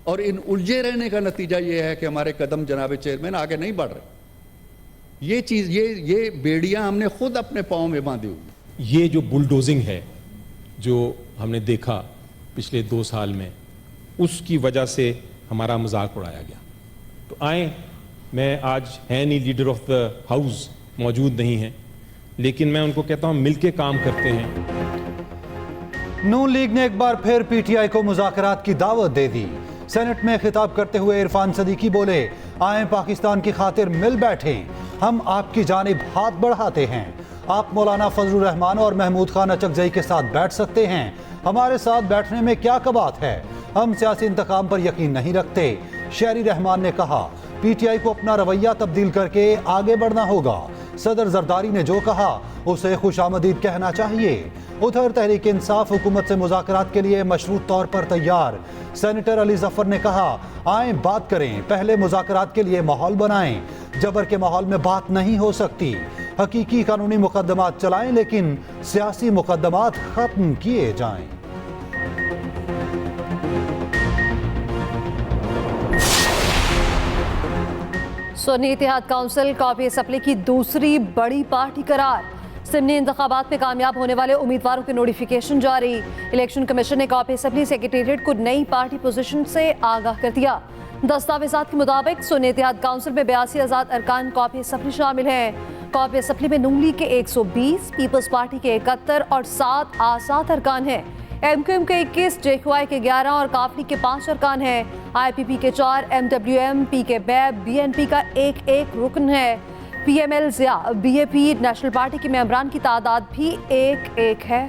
और इन उलझे रहने का नतीजा ये है कि हमारे कदम जनाब चेयरमैन आगे नहीं बढ़ रहे। ये चीज ये बेड़ियां हमने खुद अपने पांव में बांधी हुई। ये जो बुलडोजिंग है जो हमने देखा पिछले 2 साल में, उसकी वजह से हमारा मजाक उड़ाया गया। तो आए, मैं आज है नहीं, लीडर ऑफ द हाउस मौजूद नहीं है, लेकिन मैं उनको कहता हूं मिलके काम करते हैं। नून लीग ने एक बार फिर पीटीआई को मुज़ाकरात की दावत दे दी। सेनेट में खिताब करते हुए इरफान सदीकी बोले, आए पाकिस्तान की खातिर मिल बैठें, हम आपकी जानिब हाथ बढ़ाते हैं। आप मौलाना फजलुर रहमान और महमूद खान अचकजई के साथ बैठ सकते हैं, हमारे साथ बैठने में क्या कबात है, हम सियासी इंतकाम पर यकीन नहीं रखते। शहरी रहमान ने कहा, पीटीआई को अपना रवैया तब्दील करके आगे बढ़ना होगा। सदर जरदारी ने जो कहा उसे खुशामदीद कहना चाहिए। उधर तहरीक इंसाफ हुकूमत से मुज़ाकरात के लिए मशरूत तौर पर तैयार। सेनेटर अली जफर ने कहा, आए बात करें, पहले मुज़ाकरात के लिए माहौल बनाएं, जबर के माहौल में बात नहीं हो सकती। हकीकी कानूनी मुकदमात चलाएं, लेकिन सियासी मुकदमात खत्म किए जाएं। सुन्नी इत्तेहाद काउंसिल कॉपी असम्बली की दूसरी बड़ी पार्टी करार। सिमनी इंतखाबात में कामयाब होने वाले उम्मीदवारों की नोटिफिकेशन जारी। इलेक्शन कमीशन ने कॉपी असम्बली सेक्रेटेरिएट को नई पार्टी पोजीशन से आगाह कर दिया। दस्तावेजात के मुताबिक सुन्नी इत्तेहाद काउंसिल में 82 आज़ाद अरकान कॉपी असम्बली शामिल हैं। कॉपी असम्बली में नून लीग के 120, पीपल्स पार्टी के 71 और 7 आज़ाद अरकान हैं। एमक्यूएम के 21, जेक्यूआई के 11 और काफली के 5 अरकान हैं। आईपीपी के 4, एमडब्ल्यूएम, पीके बैब, बीएनपी का एक रुकन है। PML Zia, BAP, National Party के मेंबरान की तादाद भी एक है।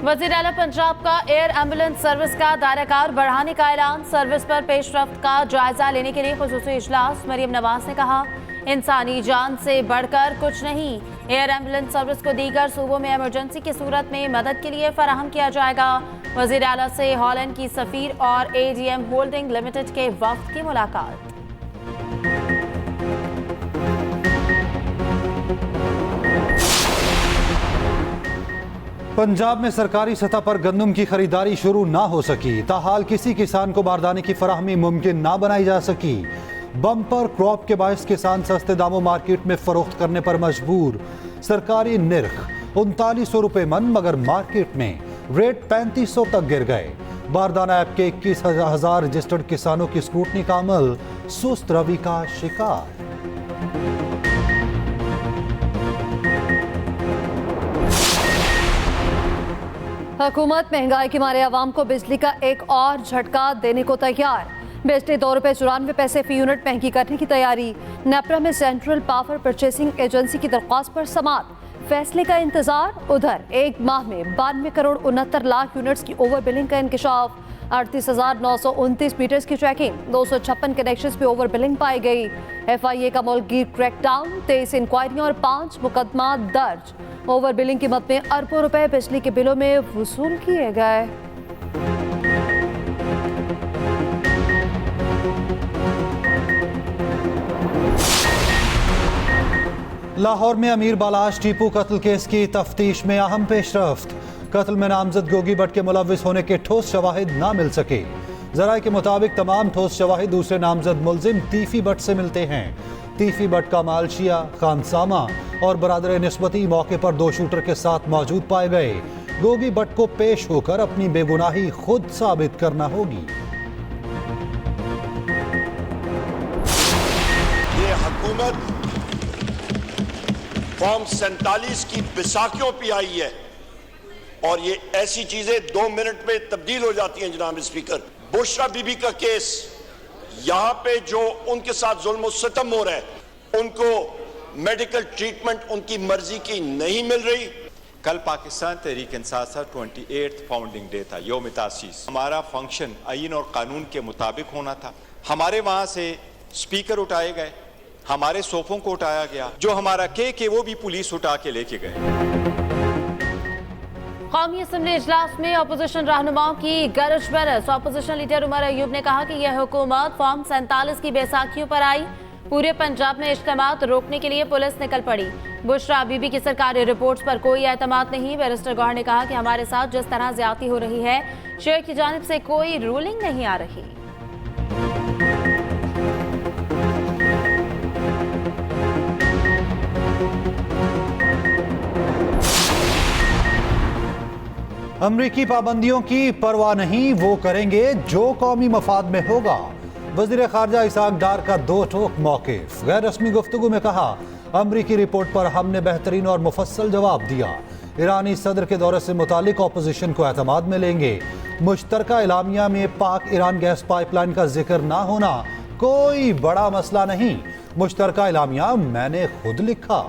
वज़ीर आला पंजाब का एयर एम्बुलेंस सर्विस का दायराकार बढ़ाने का ऐलान। सर्विस पर पेशरफ्त का जायजा लेने के लिए खुसूसी इजलास। मरियम नवाज ने कहा, इंसानी जान से बढ़कर कुछ नहीं। एयर एम्बुलेंस सर्विस को दीगर सूबों में इमरजेंसी की सूरत में मदद के लिए फराहम किया जाएगा। वज़ीर आला से हॉलैंड की सफीर और एडीएम होल्डिंग लिमिटेड के वफ्द की मुलाकात। पंजाब में सरकारी सतह पर गंदम की खरीदारी शुरू ना हो सकी। ताहाल किसी किसान को बारदाने की फराहमी मुमकिन ना बनाई जा सकी। बम्पर क्रॉप के बायस किसान सस्ते दामों मार्केट में फरोख्त करने पर मजबूर। सरकारी निर्ख 3900 रुपए मन, मगर मार्केट में रेट 3500 तक गिर गए। बारदाना ऐप के 21,000 रजिस्टर्ड किसानों की स्क्रूटनी का अमल सुस्त रवि का शिकार। हुकूमत महंगाई के मारे आवाम को बिजली का एक और झटका देने को तैयार। बिजली ₹2.94 फी यूनिट महंगी करने की तैयारी। नेपरा में सेंट्रल पावर परचेसिंग एजेंसी की दरख्वास्त पर समाअत, फैसले का इंतजार। उधर एक माह में 92 करोड़ 69 लाख यूनिट्स की ओवर बिलिंग का इंकशाफ। 38,929 मीटर्स की चेकिंग, 256 कनेक्शंस पे ओवर बिलिंग पाई गई। FIA का मुल्की क्रैकडाउन, 23 इंक्वायरियां और 5 मुकदमा दर्ज। ओवर बिलिंग की मद में अरबों रुपए बिजली के बिलों में वसूल किए गए। लाहौर में अमीर बालाश टीपू कत्ल केस की तफ्तीश में अहम पेशरफ्त। कत्ल में नामजद गोगी भट्ट के मुलविस होने के ठोस शवाहिद ना मिल सके। जराये के मुताबिक तमाम ठोस शवाहिद दूसरे नामजद मुलजिम तीफी भट्ट से मिलते हैं। तीफी भट्ट का मालशिया, खानसामा और बरादर निस्बती मौके पर 2 शूटर के साथ मौजूद पाए गए। गोगी भट्ट को पेश होकर अपनी बेगुनाही खुद साबित करना होगी। ये हुकूमत फॉर्म 47 की बैसाखियों पे आई है और ये ऐसी चीजें 2 मिनट में तब्दील हो जाती हैं। जनाब स्पीकर, बुशरा बीबी का केस, यहां पे जो उनके साथ जुल्म और सितम हो रहा है, उनको मेडिकल ट्रीटमेंट उनकी मर्जी की नहीं मिल रही। कल Pakistan Tehreek Insaf 28th founding day था, यौम तासीस। हमारा फंक्शन आईन और कानून के मुताबिक होना था। हमारे वहां से स्पीकर उठाए गए, हमारे सोफों को उठाया गया, जो हमारा के वो भी पुलिस उठा के लेके गए। कौमी असम्बली इजलास में अपोजिशन रहनुमाओं की गरज बरस। अपोजिशन लीडर उमर अयूब ने कहा कि यह हुकूमत फॉर्म 47 की बैसाखियों पर आई। पूरे पंजाब में इज्तिमात रोकने के लिए पुलिस निकल पड़ी। बुशरा बीबी की सरकारी रिपोर्ट्स पर कोई एतमाद नहीं। बैरिस्टर गौहर ने कहा कि हमारे साथ जिस तरह ज्यादती हो रही है, शेख की जानिब से कोई रूलिंग नहीं आ रही। अमरीकी पाबंदियों की परवाह नहीं, वो करेंगे जो कौमी मफाद में होगा। वज़ीर ख़ारजा इसहाक डार का दो टोक मौक़िफ़। गैर रस्मी गुफ्तगू में कहा, अमरीकी रिपोर्ट पर हमने बेहतरीन और मुफस्सल जवाब दिया। ईरानी सदर के दौरे से मुतालिक अपोजिशन को एतमाद में लेंगे। मुश्तरका इलामिया में पाक ईरान गैस पाइपलाइन का जिक्र ना होना कोई बड़ा मसला नहीं। मुश्तरका इलामिया मैंने खुद लिखा।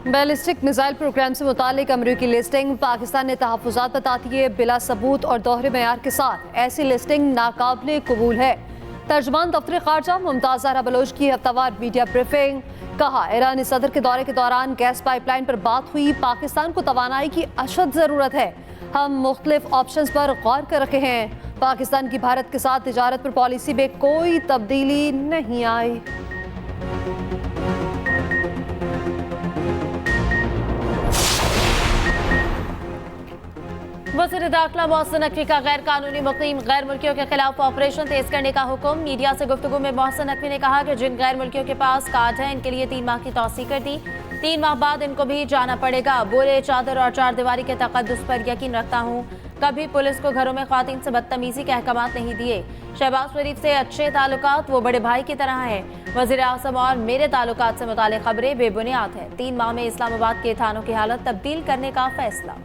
बैलिस्टिक मिसाइल प्रोग्राम से मुतालिक अमरीकी लिस्टिंग पाकिस्तान ने तहफ़्फ़ुज़ात बताती है बिला सबूत और दोहरे मयार के साथ। ऐसी लिस्टिंग नाकाबिले कबूल है। तर्जमान दफ्तर ख़ारजा मुमताज़ ज़हरा बलोच की हफ्तावार मीडिया ब्रीफिंग। कहा, ईरानी सदर के दौरे के दौरान गैस पाइपलाइन पर बात हुई। पाकिस्तान को तवानाई की अशद ज़रूरत है। हम मुख्तलिफ ऑप्शंस पर गौर कर रखे हैं। पाकिस्तान की भारत के साथ तिजारत पर पॉलिसी में कोई तब्दीली नहीं आई। वज़ीर दाखिला मोहसिन नकवी का गैर कानूनी मुकीम गैर मुल्कियों के खिलाफ ऑपरेशन तेज करने का हुक्म। मीडिया से गुफ्तगू में मोहसिन नकवी ने कहा कि जिन गैर मुल्कियों के पास कार्ड है, इनके लिए 3 माह की तौसी कर दी। 3 माह बाद इनको भी जाना पड़ेगा। बोले, चादर और चारदीवारी के तक़द्दुस पर यकीन रखता हूँ। कभी पुलिस को घरों में ख़वातीन से बदतमीजी के अहकामात नहीं दिए। शहबाज शरीफ से अच्छे ताल्लुकात, वो बड़े भाई की तरह है। वज़ीर आज़म और मेरे ताल्लुकात से मुताल्लिक़ खबरें बेबुनियाद है। 3 माह में इस्लामाबाद के थानों की हालत तब्दील करने का फैसला।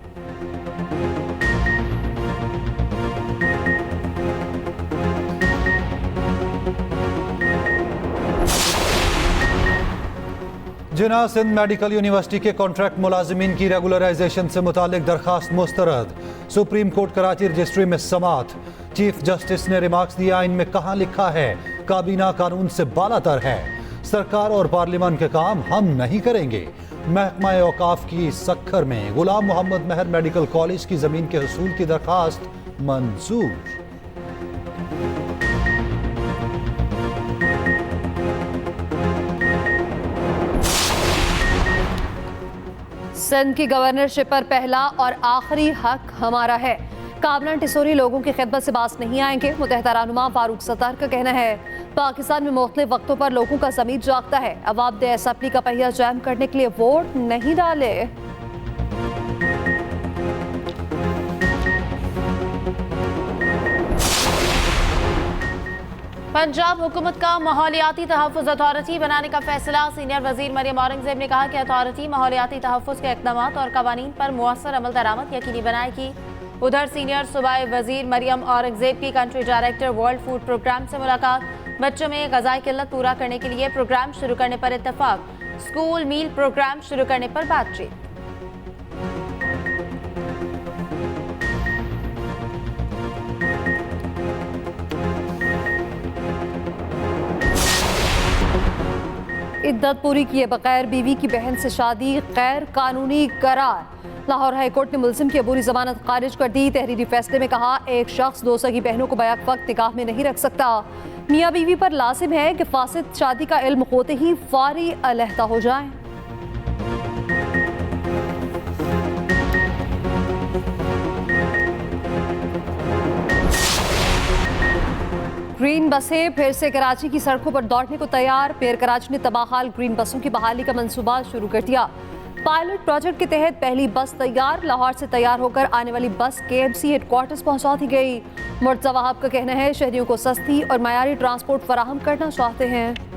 जिना सिंध मेडिकल यूनिवर्सिटी के कॉन्ट्रैक्ट मुलाजिमीन की रेगुलराइजेशन से मुतालिक दरखास्त मुस्तरद। सुप्रीम कोर्ट कराची रजिस्ट्री में समात। चीफ जस्टिस ने रिमार्क्स दिया, इनमें कहाँ लिखा है काबीना कानून से बालातर है। सरकार और पार्लियामान के काम हम नहीं करेंगे। महकमा औकाफ की सक्खर में गुलाम मोहम्मद मेहर मेडिकल कॉलेज की जमीन के हसूल की दरखास्त मंजूर। सिंध की गवर्नरशिप पर पहला और आखिरी हक हमारा है। काबला टिसोरी लोगों की खिदमत से बाज नहीं आएंगे। मुतहदा रहनुमा फारूक सत्तार का कहना है, पाकिस्तान में मुख्तलिफ वक्तों पर लोगों का ज़मीर जागता है। अवाम ने असम्बली का पहिया जैम करने के लिए वोट नहीं डाले। पंजाब हुकूमत का माहौलियाती तहफ़्फ़ुज़ अथॉरिटी बनाने का फैसला। सीनियर वज़ीर मरियम औरंगज़ेब ने कहा कि अथॉरिटी माहौलियाती तहफ़्फ़ुज़ के इक़दामात और क़वानीन पर मुअस्सर अमल दरामद यकीनी बनाएगी। उधर सीनियर सूबाई वज़ीर मरियम औरंगज़ेब की country director World Food Programme से मुलाकात। बच्चों में ग़ज़ाई किल्लत पूरा करने के लिए प्रोग्राम शुरू करने पर इत्तफ़ाक़। स्कूल मील प्रोग्राम शुरू करने पर बातचीत। इद्दत पूरी किए बगैर बीवी की बहन से शादी गैर कानूनी करार। लाहौर हाई कोर्ट ने मुलजिम की अबूरी जमानत खारिज कर दी। तहरीरी फैसले में कहा, एक शख्स 2 सगी बहनों को बैक वक्त निकाह में नहीं रख सकता। मियाँ बीवी पर लाजिम है कि फासिद शादी का इल्म होते ही फारी अलहदा हो जाएं। ग्रीन बसें फिर से कराची की सड़कों पर दौड़ने को तैयार। पेयर कराची ने तबाहाल ग्रीन बसों की बहाली का मंसूबा शुरू कर दिया। पायलट प्रोजेक्ट के तहत पहली बस तैयार। लाहौर से तैयार होकर आने वाली बस KMC हेडक्वार्टर्स पहुंचा दी गई। मुर्तज़ा वहाब का कहना है, शहरियों को सस्ती और मयारी ट्रांसपोर्ट फराहम करना चाहते हैं।